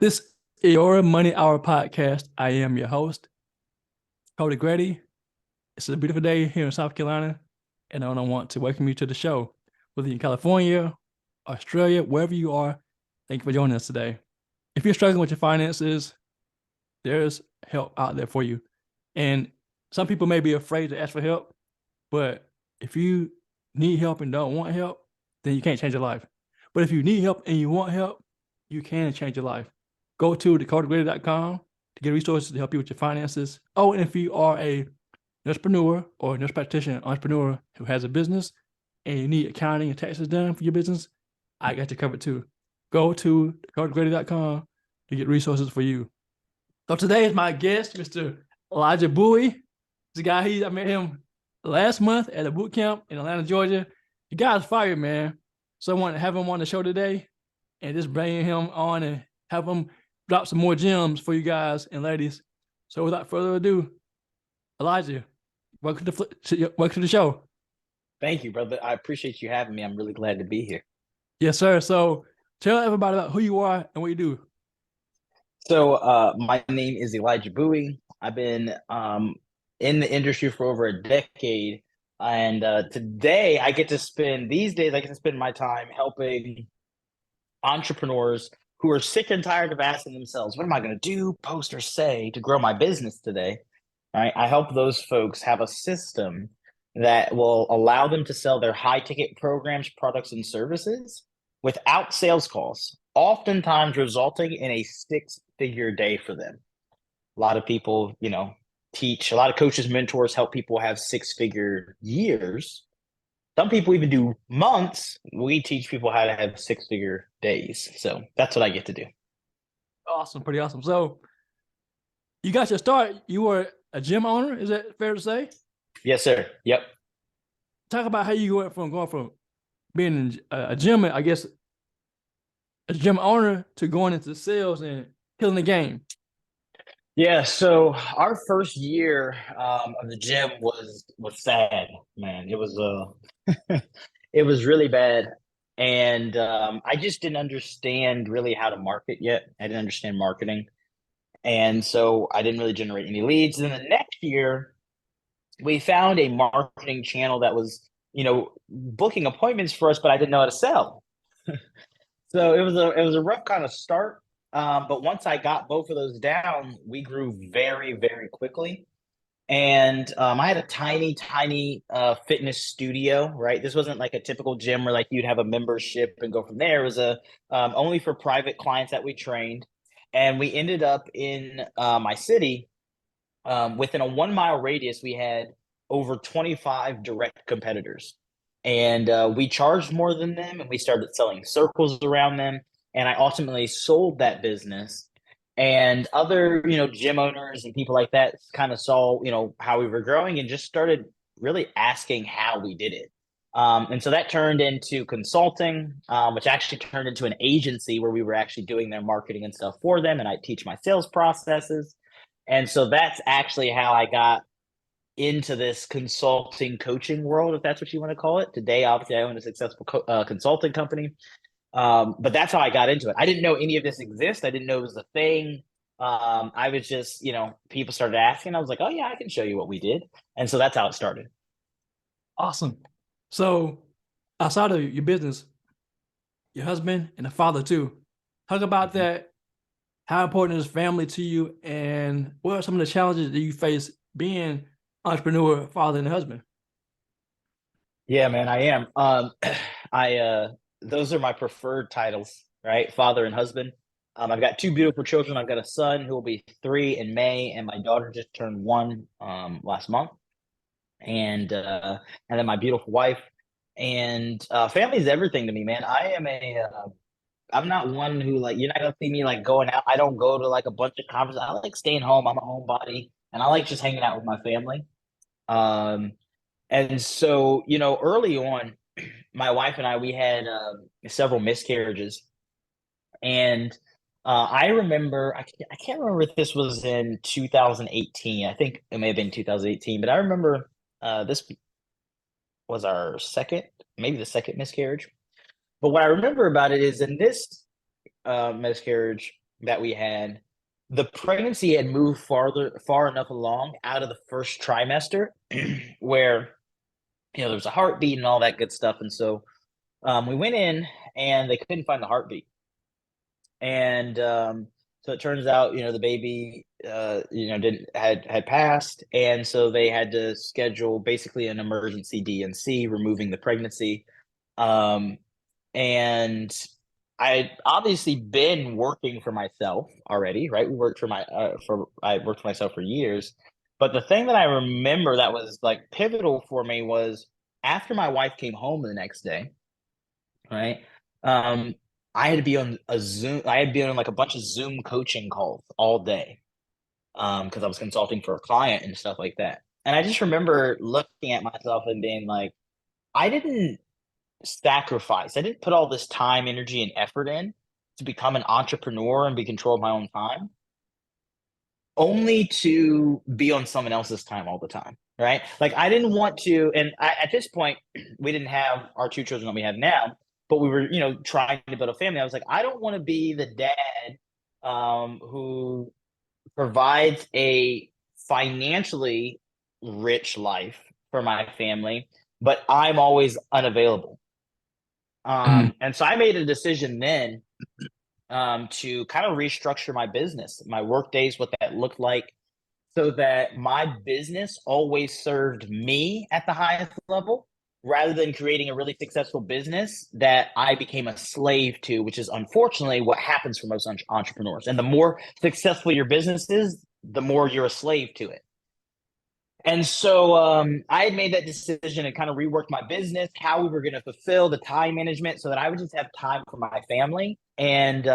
This is your Money Hour podcast. I am your host, Dakota. It's a beautiful day here in South Carolina, and I want to welcome you to the show. Whether you're in California, Australia, wherever you are, thank you for joining us today. If you're struggling with your finances, there's help out there for you. And some people may be afraid to ask for help, but if you need help and don't want help, then you can't change your life. But if you need help and you want help, you can change your life. Go to dakota.com to get resources to help you with your finances. Oh, and if you are a nursepreneur or nurse practitioner, entrepreneur who has a business and you need accounting and taxes done for your business, I got you covered too. Go to dakota.com to get resources for you. So today is my guest, Mr. Elijah Bowie. This guy, I met him last month at a boot camp in Atlanta, Georgia. The guy's fire, man. So I want to have him on the show today and just bring him on and have him drop some more gems for you guys and ladies. So without further ado, Elijah, welcome to the show. Thank you, brother. I appreciate you having me. I'm really glad to be here. Yes, sir. So tell everybody about who you are and what you do. So my name is Elijah Bowie. I've been in the industry for over a decade. And today I get to spend my time helping entrepreneurs who are sick and tired of asking themselves, what am I going to do, post, or say to grow my business today? All right. I help those folks have a system that will allow them to sell their high ticket programs, products, and services without sales calls, oftentimes resulting in a six-figure day for them. A lot of people, teach, a lot of coaches, mentors help people have six-figure years. Some people even do months. We teach people how to have six-figure days. So that's what I get to do. Awesome. Pretty awesome. So you got your start. You were a gym owner. Is that fair to say? Yes, sir. Yep. Talk about how you went from going from being a gym, I guess, a gym owner to going into sales and killing the game. Yeah, so our first year of the gym was sad, man. It was it was really bad, and I just didn't understand really how to market yet. I didn't understand marketing, and so I didn't really generate any leads. And then the next year, we found a marketing channel that was, booking appointments for us, but I didn't know how to sell. So it was a rough kind of start. But once I got both of those down, we grew very, very quickly. And I had a tiny fitness studio, right? This wasn't like a typical gym where like you'd have a membership and go from there. It was a only for private clients that we trained. And we ended up in my city. Within a 1 mile radius, we had over 25 direct competitors. And we charged more than them, and we started selling circles around them. And I ultimately sold that business. And other, gym owners and people like that kind of saw, how we were growing and just started really asking how we did it. And so that turned into consulting, which actually turned into an agency where we were actually doing their marketing and stuff for them. And I teach my sales processes. And so that's actually how I got into this consulting coaching world, if that's what you want to call it. Today, obviously, I own a successful consulting company. But that's how I got into it. I didn't know any of this exists. I didn't know it was a thing. I was just, people started asking. I was like, oh, yeah, I can show you what we did. And so that's how it started. Awesome. So outside of your business, your husband and a father too. Talk about that. How important is family to you, and what are some of the challenges that you face being entrepreneur, father, and husband? Yeah, man, I am. I those are my preferred titles, right? Father and husband. I've got two beautiful children. I've got a son who will be 3 in May, and my daughter just turned 1 last month. And then my beautiful wife. And family is everything to me, man. I'm not one who like you're not gonna see me like going out. I don't go to like a bunch of conferences. I like staying home. I'm a homebody, and I like just hanging out with my family. Um, and so early on, my wife and I we had several miscarriages, and I remember I can't remember if this was in 2018. I think it may have been 2018, but I remember this was our second, maybe the second miscarriage. But what I remember about it is in this miscarriage, that we had, the pregnancy had moved far enough along out of the first trimester where, there was a heartbeat and all that good stuff. And so we went in and they couldn't find the heartbeat. And so it turns out, the baby, didn't had passed, and so they had to schedule basically an emergency DNC, removing the pregnancy. Um, and I had obviously been working for myself already, right? I worked for myself for years. But the thing that I remember that was like pivotal for me was after my wife came home the next day, right? Um, I had to be on a Zoom. I had to be on like a bunch of Zoom coaching calls all day, because I was consulting for a client and stuff like that. And I just remember looking at myself and being like, I didn't sacrifice. I didn't put all this time, energy, and effort in to become an entrepreneur and be control of my own time, only to be on someone else's time all the time. Right. Like I didn't want to. And at this point, we didn't have our two children that we have now, but we were, trying to build a family. I was like, I don't want to be the dad who provides a financially rich life for my family, but I'm always unavailable. Mhm. And so I made a decision then to kind of restructure my business, my work days, what that looked like, so that my business always served me at the highest level rather than creating a really successful business that I became a slave to, which is unfortunately what happens for most entrepreneurs. And the more successful your business is, the more you're a slave to it. And so I had made that decision and kind of reworked my business, how we were going to fulfill the time management so that I would just have time for my family. And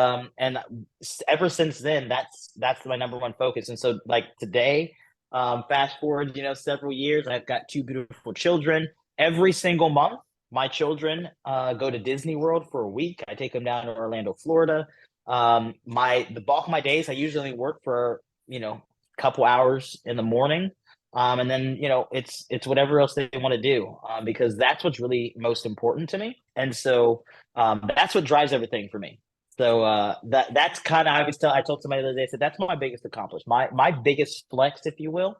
ever since then, that's my number one focus. And so like today, fast forward, several years, I've got two beautiful children. Every single month, my children go to Disney World for a week. I take them down to Orlando, Florida. The bulk of my days, I usually work for, a couple hours in the morning. And then, it's whatever else they want to do, because that's what's really most important to me. And so that's what drives everything for me. So that's kind of, I told somebody the other day, I said, that's my biggest accomplishment. My biggest flex, if you will,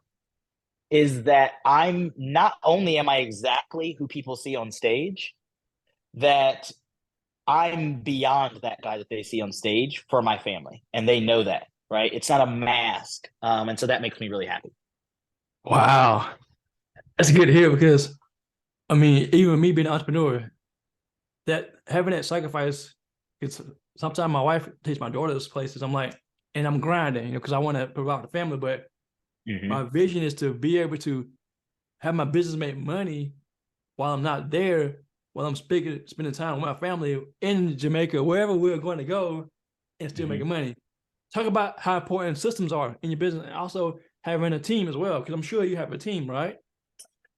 is that I'm not only am I exactly who people see on stage, that I'm beyond that guy that they see on stage for my family. And they know that, right? It's not a mask. And so that makes me really happy. Wow. That's good to hear because I mean, even me being an entrepreneur, that having that sacrifice, it's sometimes my wife takes my daughters places. I'm like, and I'm grinding, because I want to provide for the family, but Mm-hmm. my vision is to be able to have my business make money while I'm not there, while I'm spending time with my family in Jamaica, wherever we're going to go, and still Mm-hmm. making money. Talk about how important systems are in your business, and also having a team as well, because I'm sure you have a team, right?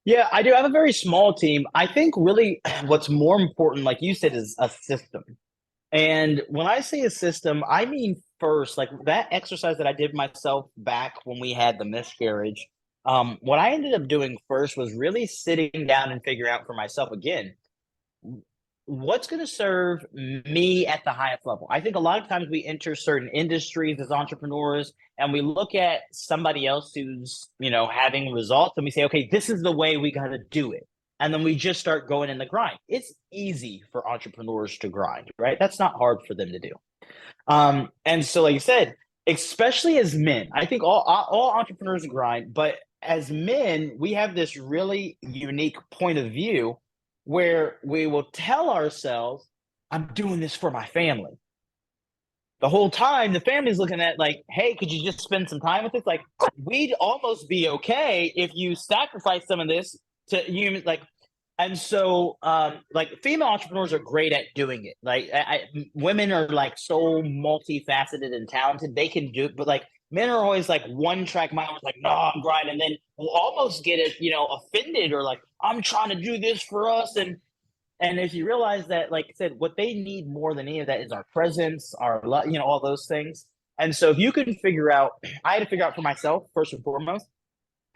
Yeah, I do have a very small team. I think really what's more important, like you said, is a system. And when I say a system, I mean first, like that exercise that I did myself back when we had the miscarriage. What I ended up doing first was really sitting down and figuring out for myself again, what's going to serve me at the highest level. I think a lot of times we enter certain industries as entrepreneurs and we look at somebody else who's, having results, and we say, okay, this is the way we got to do it. And then we just start going in the grind. It's easy for entrepreneurs to grind, right? That's not hard for them to do. And so, like you said, especially as men, I think all entrepreneurs grind, but as men, we have this really unique point of view where we will tell ourselves, I'm doing this for my family. The whole time, the family's looking at like, hey, could you just spend some time with us? Like, we'd almost be okay if you sacrifice some of this to you, like. And so, like female entrepreneurs are great at doing it. Like women are like so multifaceted and talented; they can do it. But like men are always like one track mind, like no, I'm grinding. And then we'll almost get it, offended or like I'm trying to do this for us. And if you realize that, like I said, what they need more than any of that is our presence, our all those things. And so, if you can figure out, I had to figure out for myself first and foremost.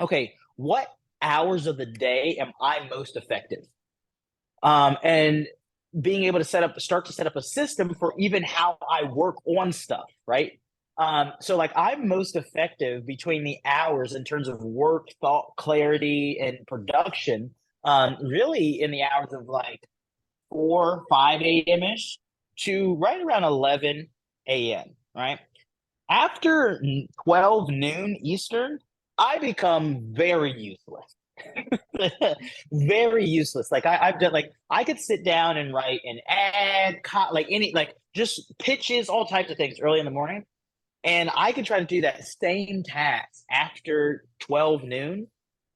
Okay, what hours of the day am I most effective? And being able to start to set up a system for even how I work on stuff, right? So like I'm most effective between the hours in terms of work, thought, clarity, and production. Really in the hours of like 4, 5 a.m. ish to right around 11 a.m. Right after 12 noon Eastern, I become very useless. Very useless. Like I've done, like I could sit down and write an ad, like any, like just pitches, all types of things early in the morning. And I could try to do that same task after 12 noon.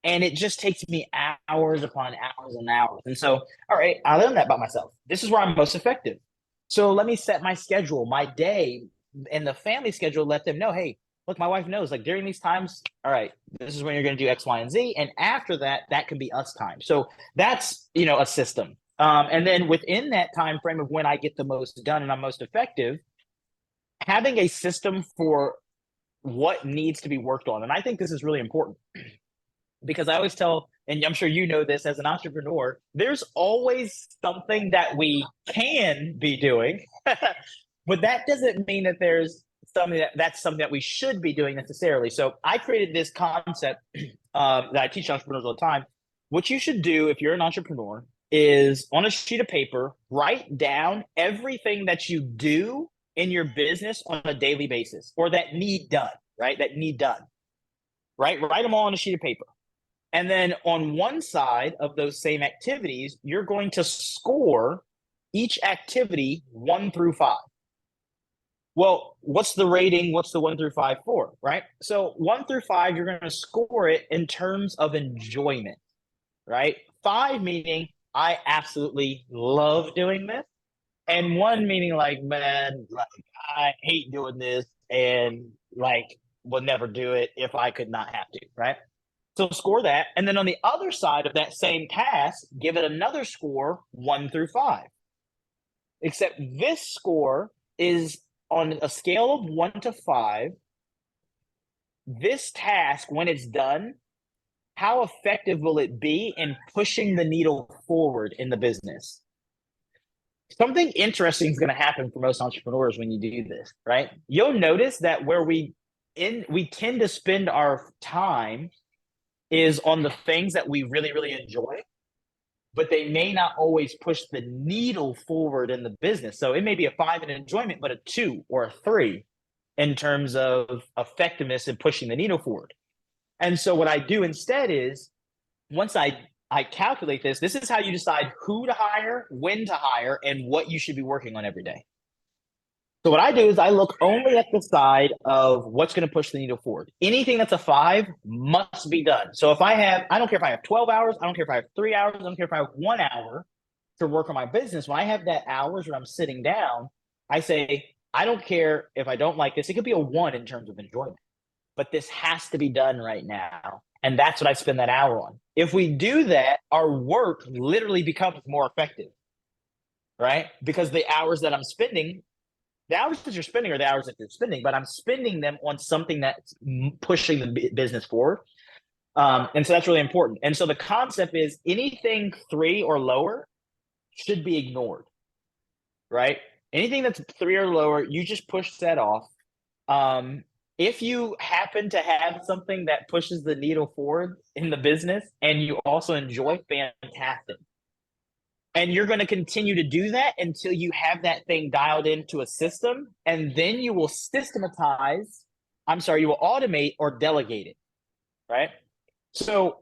And it just takes me hours upon hours and hours. And so, all right, I learned that about myself. This is where I'm most effective. So let me set my schedule, my day, and the family schedule, let them know, hey, look, my wife knows like during these times, all right, this is when you're going to do X, Y, and Z. And after that, that can be us time. So that's, a system. And then within that time frame of when I get the most done and I'm most effective, having a system for what needs to be worked on. And I think this is really important because I always tell, and I'm sure you know this as an entrepreneur, there's always something that we can be doing, but that doesn't mean that there's that's something that we should be doing necessarily. So I created this concept that I teach entrepreneurs all the time. What you should do if you're an entrepreneur is on a sheet of paper, write down everything that you do in your business on a daily basis or that need done, right? That need done, right? Write them all on a sheet of paper. And then on one side of those same activities, you're going to score each activity 1 through 5. Well, what's the rating? What's the 1 through 5 for, right? So 1 through 5, you're going to score it in terms of enjoyment, right? 5 meaning I absolutely love doing this. And 1 meaning like, man, like I hate doing this and like will never do it if I could not have to, right? So score that. And then on the other side of that same task, give it another score 1 through 5. Except this score is on a scale of 1 to 5. This task, when it's done, how effective will it be in pushing the needle forward in the business? Something interesting is going to happen for most entrepreneurs when you do this, right? You'll notice that where we tend to spend our time is on the things that we really, really enjoy, but they may not always push the needle forward in the business. So it may be a 5 in enjoyment, but a 2 or a 3 in terms of effectiveness in pushing the needle forward. And so what I do instead is once I calculate this is how you decide who to hire, when to hire, and what you should be working on every day. So what I do is I look only at the side of what's going to push the needle forward. Anything that's a 5 must be done. So if I don't care if I have 12 hours, I don't care if I have 3 hours, I don't care if I have 1 hour to work on my business. When I have that hours where I'm sitting down, I say, I don't care if I don't like this. It could be a 1 in terms of enjoyment, but this has to be done right now. And that's what I spend that hour on. If we do that, our work literally becomes more effective, right? Because the hours that I'm spending, the hours that you're spending are the hours that you're spending, but I'm spending them on something that's pushing the business forward. And so that's really important. And so the concept is anything 3 or lower should be ignored, right? Anything that's 3 or lower, you just push that off. If you happen to have something that pushes the needle forward in the business and you also enjoy, fantastic. And you're going to continue to do that until you have that thing dialed into a system. And then you will you will automate or delegate it, right? So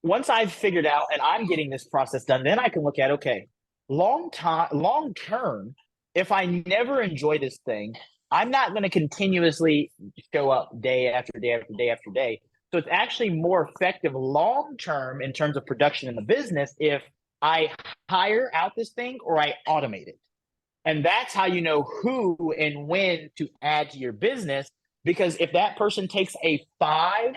once I've figured out and I'm getting this process done, then I can look at, okay, long term, if I never enjoy this thing, I'm not going to continuously show up day after day after day after day. So it's actually more effective long term in terms of production in the business if I hire out this thing or I automate it. And that's how you know who and when to add to your business. Because if that person takes a 5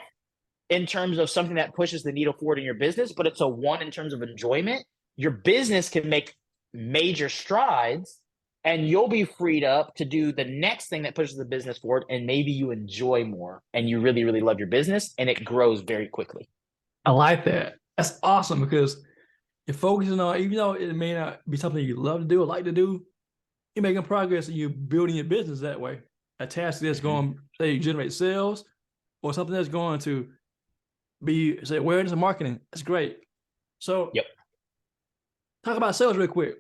in terms of something that pushes the needle forward in your business, but it's a 1 in terms of enjoyment, your business can make major strides and you'll be freed up to do the next thing that pushes the business forward. And maybe you enjoy more and you really, really love your business and it grows very quickly. I like that. That's awesome because you're focusing on, even though it may not be something you love to do or like to do, you're making progress and you're building your business that way. a task that's going to say generate sales or something that's going to be say awareness and marketing. That's great. So Yep. talk about sales real quick.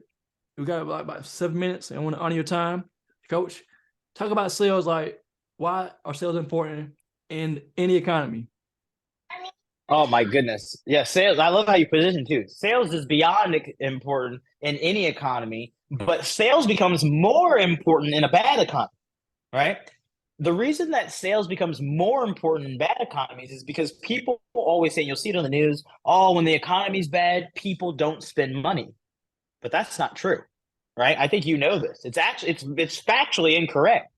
We got about 7 minutes and I want to honor your time. Coach, talk about sales. Like, why are sales important in any economy? Oh my goodness. Yeah, sales. I love how you position too. Sales is beyond important in any economy, but sales becomes more important in a bad economy, right? The reason that sales becomes more important in bad economies is because people always say, you'll see it on the news, oh, when the economy's bad, people don't spend money. But that's not true, right? I think you know this. It's actually it's factually incorrect.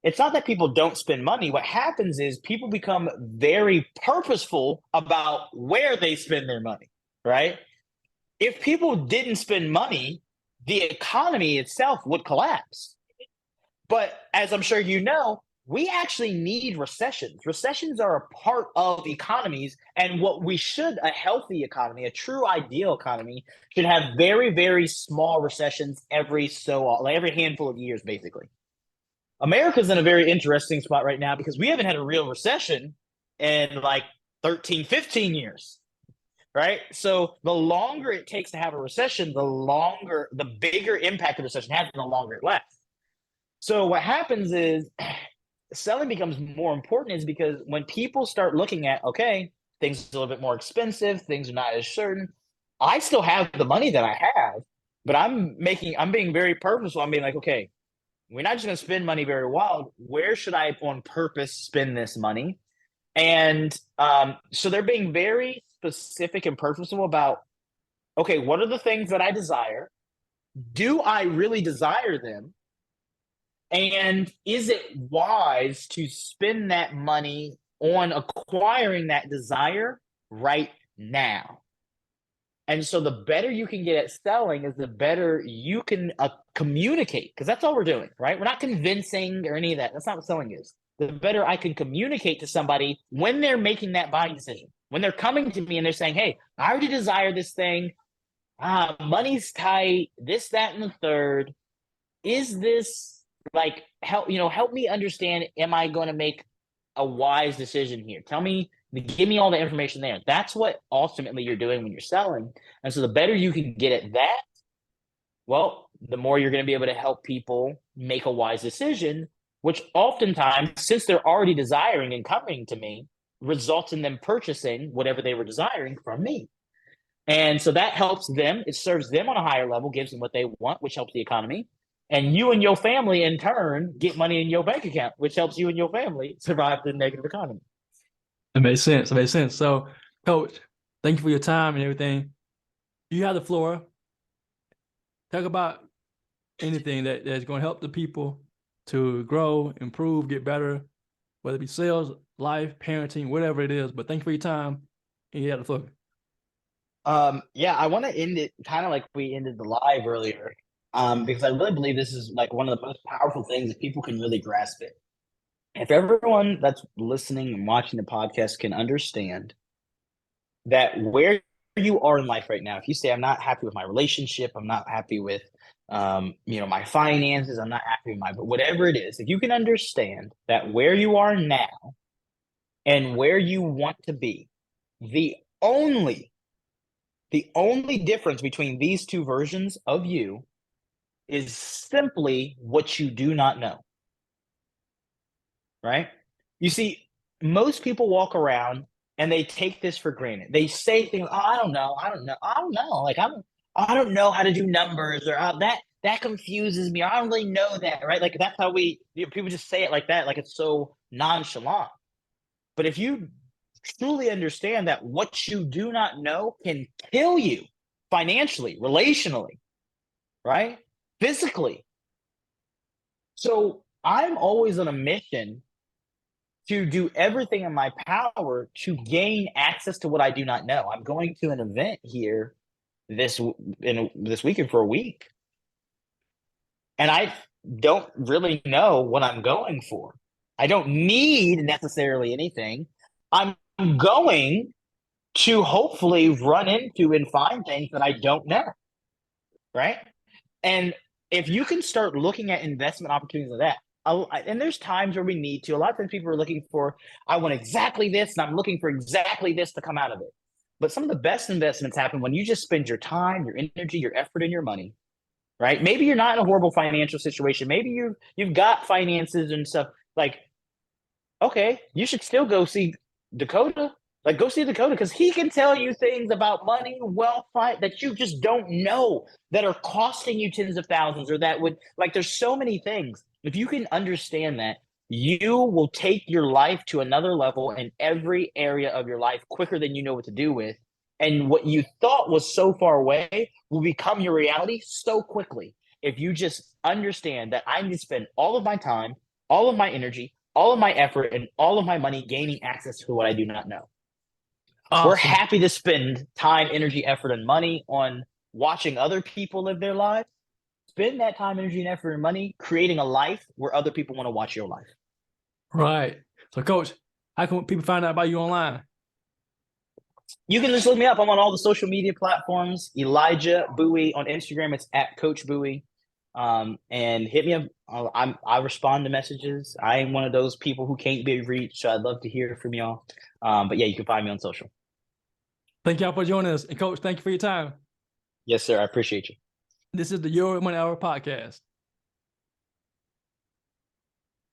It's not that people don't spend money. What happens is people become very purposeful about where they spend their money, right? If people didn't spend money, the economy itself would collapse. But as I'm sure you know, we actually need recessions. Recessions are a part of economies. And what we should, a healthy economy, a true ideal economy, should have very, very small recessions every handful of years, basically. America's in a very interesting spot right now because we haven't had a real recession in like 13, 15 years, right? So the longer it takes to have a recession, the bigger impact the recession has, and the longer it lasts. So what happens is selling becomes more important is because when people start looking at, okay, things are a little bit more expensive, things are not as certain. I still have the money that I have, but I'm being very purposeful. I'm being like, okay, we're not just going to spend money very wild. Where should I on purpose spend this money? And so they're being very specific and purposeful about, okay, what are the things that I desire? Do I really desire them? And is it wise to spend that money on acquiring that desire right now? And so the better you can get at selling is the better you can communicate, because that's all we're doing, right? We're not convincing or any of that. That's not what selling is. The better I can communicate to somebody when they're making that buying decision, when they're coming to me and they're saying, hey, I already desire this thing. Money's tight, this, that, and the third. Is this like help me understand, am I going to make a wise decision here? Give me all the information there. That's what ultimately you're doing when you're selling. And so the better you can get at that, well, the more you're going to be able to help people make a wise decision, which oftentimes, since they're already desiring and coming to me, results in them purchasing whatever they were desiring from me. And so that helps them. It serves them on a higher level, gives them what they want, which helps the economy. And you and your family, in turn, get money in your bank account, which helps you and your family survive the negative economy. It makes sense. It makes sense. So, Coach, thank you for your time and everything. You have the floor. Talk about anything that's going to help the people to grow, improve, get better, whether it be sales, life, parenting, whatever it is. But thank you for your time. And you have the floor. Yeah, I want to end it kind of like we ended the live earlier, because I really believe this is like one of the most powerful things if people can really grasp it. If everyone that's listening and watching the podcast can understand that where you are in life right now, if you say, I'm not happy with my relationship, I'm not happy with, my finances, I'm not happy with but whatever it is, if you can understand that where you are now and where you want to be, the only difference between these two versions of you is simply what you do not know. Right? You see, most people walk around and they take this for granted. They say things, oh, I don't know. Like I don't know how to do numbers, or that confuses me. Or, I don't really know that, right? Like that's how people just say it like that, like it's so nonchalant. But if you truly understand that what you do not know can kill you financially, relationally, right? Physically. So I'm always on a mission to do everything in my power to gain access to what I do not know. I'm going to an event here this weekend for a week, and I don't really know what I'm going for. I don't need necessarily anything. I'm going to hopefully run into and find things that I don't know, right? And if you can start looking at investment opportunities like that, and there's times where we need to. A lot of times people are looking for, I want exactly this, and I'm looking for exactly this to come out of it. But some of the best investments happen when you just spend your time, your energy, your effort, and your money, right? Maybe you're not in a horrible financial situation. Maybe you've got finances and stuff. Like, okay, you should still go see Dakota. Like, go see Dakota because he can tell you things about money, wealth, that you just don't know that are costing you tens of thousands, or that would, like, there's so many things. If you can understand that, you will take your life to another level in every area of your life quicker than you know what to do with. And what you thought was so far away will become your reality so quickly. If you just understand that I need to spend all of my time, all of my energy, all of my effort, and all of my money gaining access to what I do not know. We're Awesome. happy to spend time, energy, effort, and money on watching other people live their lives. Spend that time, energy, and effort and money creating a life where other people want to watch your life. Right. So, Coach, how can people find out about you online? You can just look me up. I'm on all the social media platforms. Elijah Bowie on Instagram. It's at Coach Bowie. And hit me up. I respond to messages. I am one of those people who can't be reached, so I'd love to hear from y'all. But yeah, you can find me on social. Thank y'all for joining us. And Coach, thank you for your time. Yes, sir. I appreciate you. This is the Your Money Hour podcast.